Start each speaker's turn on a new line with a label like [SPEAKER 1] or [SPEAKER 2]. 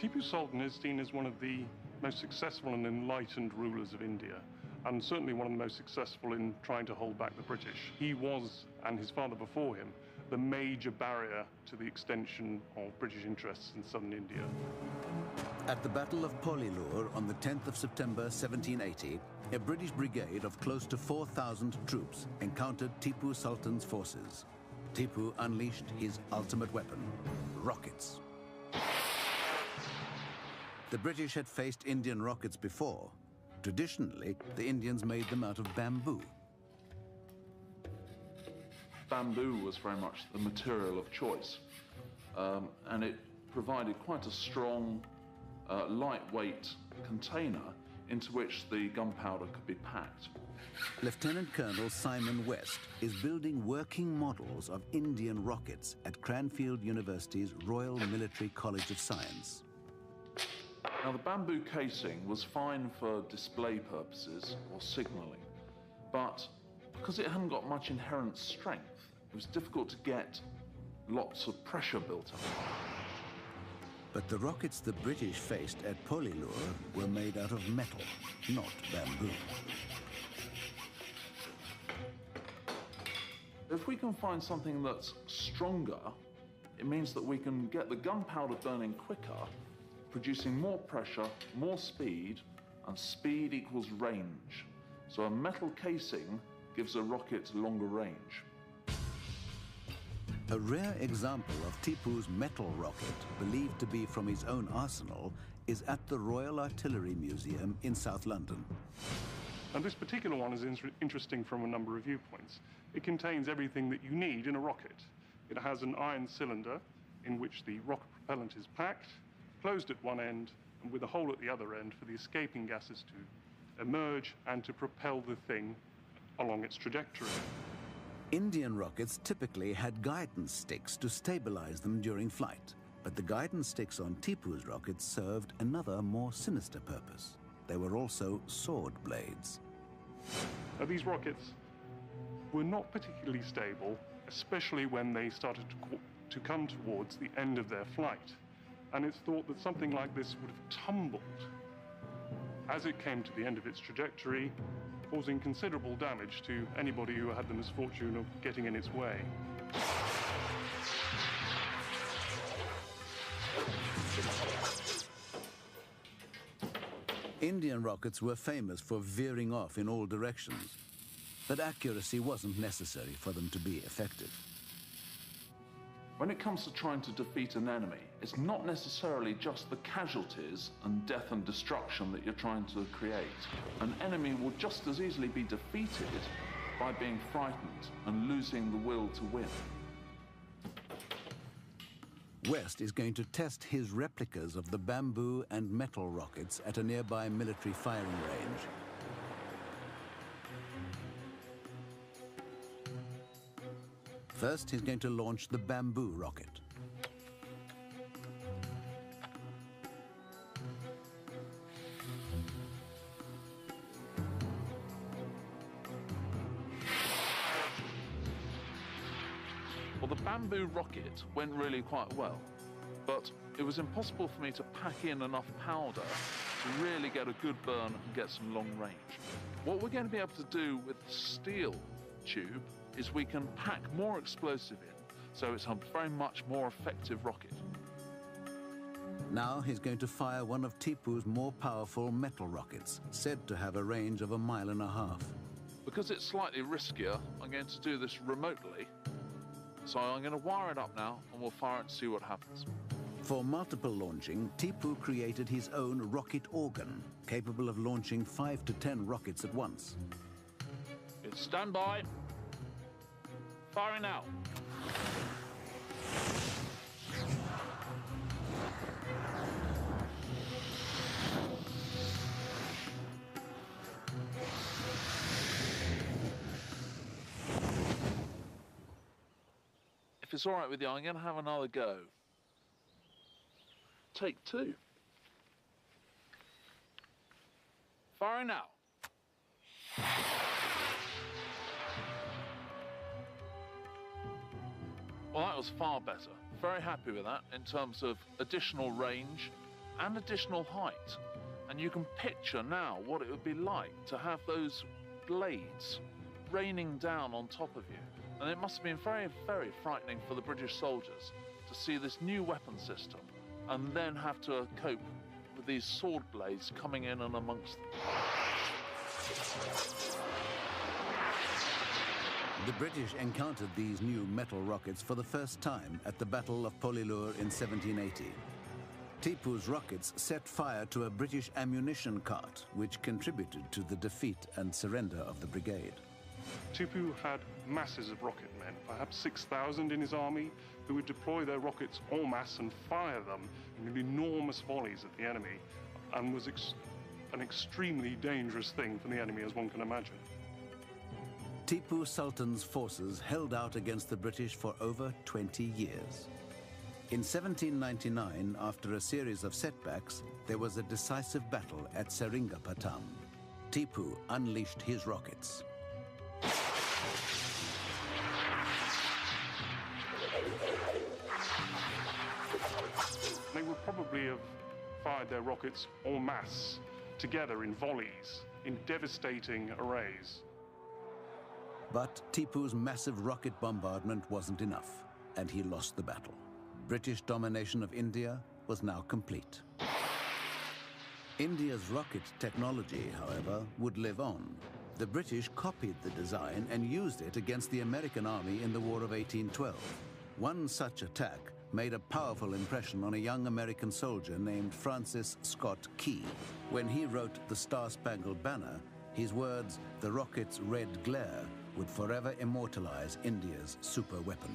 [SPEAKER 1] Tipu Sultan is seen as one of the most successful and enlightened rulers of India, and certainly one of the most successful in trying to hold back the British. He was, and his father before him, the major barrier to the extension of British interests in southern India.
[SPEAKER 2] At the Battle of Polilur on the 10th of September 1780, a British brigade of close to 4,000 troops encountered Tipu Sultan's forces. Tipu unleashed his ultimate weapon, rockets. The British had faced Indian rockets before. Traditionally, the Indians made them out of bamboo.
[SPEAKER 3] Bamboo was very much the material of choice, and it provided quite a strong, lightweight container into which the gunpowder could be packed.
[SPEAKER 2] Lieutenant Colonel Simon West is building working models of Indian rockets at Cranfield University's Royal Military College of Science.
[SPEAKER 3] Now, the bamboo casing was fine for display purposes or signalling, but because it hadn't got much inherent strength, it was difficult to get lots of pressure built up.
[SPEAKER 2] But the rockets the British faced at Polilur were made out of metal, not bamboo.
[SPEAKER 3] If we can find something that's stronger, it means that we can get the gunpowder burning quicker, producing more pressure, more speed, and speed equals range. So a metal casing gives a rocket longer range.
[SPEAKER 2] A rare example of Tipu's metal rocket, believed to be from his own arsenal, is at the Royal Artillery Museum in South London.
[SPEAKER 1] And this particular one is interesting from a number of viewpoints. It contains everything that you need in a rocket. It has an iron cylinder in which the rocket propellant is packed, closed at one end, and with a hole at the other end for the escaping gases to emerge and to propel the thing along its trajectory.
[SPEAKER 2] Indian rockets typically had guidance sticks to stabilize them during flight, but the guidance sticks on Tipu's rockets served another, more sinister purpose. They were also sword blades.
[SPEAKER 1] Now, these rockets were not particularly stable, especially when they started to come towards the end of their flight. And it's thought that something like this would have tumbled as it came to the end of its trajectory, causing considerable damage to anybody who had the misfortune of getting in its way.
[SPEAKER 2] Indian rockets were famous for veering off in all directions, but accuracy wasn't necessary for them to be effective.
[SPEAKER 3] When it comes to trying to defeat an enemy, it's not necessarily just the casualties and death and destruction that you're trying to create. An enemy will just as easily be defeated by being frightened and losing the will to win.
[SPEAKER 2] West is going to test his replicas of the bamboo and metal rockets at a nearby military firing range. First, he's going to launch the bamboo rocket.
[SPEAKER 3] Well, the bamboo rocket went really quite well, but it was impossible for me to pack in enough powder to really get a good burn and get some long range. What we're going to be able to do with the steel tube is we can pack more explosive in, so it's a very much more effective rocket.
[SPEAKER 2] Now he's going to fire one of Tipu's more powerful metal rockets, said to have a range of 1.5 miles.
[SPEAKER 3] Because it's slightly riskier, I'm going to do this remotely. So I'm going to wire it up now, and we'll fire it and see what happens.
[SPEAKER 2] For multiple launching, Tipu created his own rocket organ, capable of launching 5 to 10 rockets at once.
[SPEAKER 3] It's standby. Firing now. If it's all right with you, I'm going to have another go. Take 2. Firing now. Well, that was far better. Very happy with that in terms of additional range and additional height. And you can picture now what it would be like to have those blades raining down on top of you. And it must have been very, very frightening for the British soldiers to see this new weapon system and then have to cope with these sword blades coming in and amongst them.
[SPEAKER 2] The British encountered these new metal rockets for the first time at the Battle of Pollilur in 1780. Tipu's rockets set fire to a British ammunition cart, which contributed to the defeat and surrender of the brigade.
[SPEAKER 1] Tipu had masses of rocket men, perhaps 6,000 in his army, who would deploy their rockets en masse and fire them in enormous volleys at the enemy, and was an extremely dangerous thing for the enemy, as one can imagine.
[SPEAKER 2] Tipu Sultan's forces held out against the British for over 20 years. In 1799, after a series of setbacks, there was a decisive battle at Seringapatam. Tipu unleashed his rockets.
[SPEAKER 1] They would probably have fired their rockets en masse, together in volleys, in devastating arrays.
[SPEAKER 2] But Tipu's massive rocket bombardment wasn't enough, and he lost the battle. British domination of India was now complete. India's rocket technology, however, would live on. The British copied the design and used it against the American army in the War of 1812. One such attack made a powerful impression on a young American soldier named Francis Scott Key. When he wrote the Star-Spangled Banner, his words, "The rocket's red glare," would forever immortalize India's super weapon.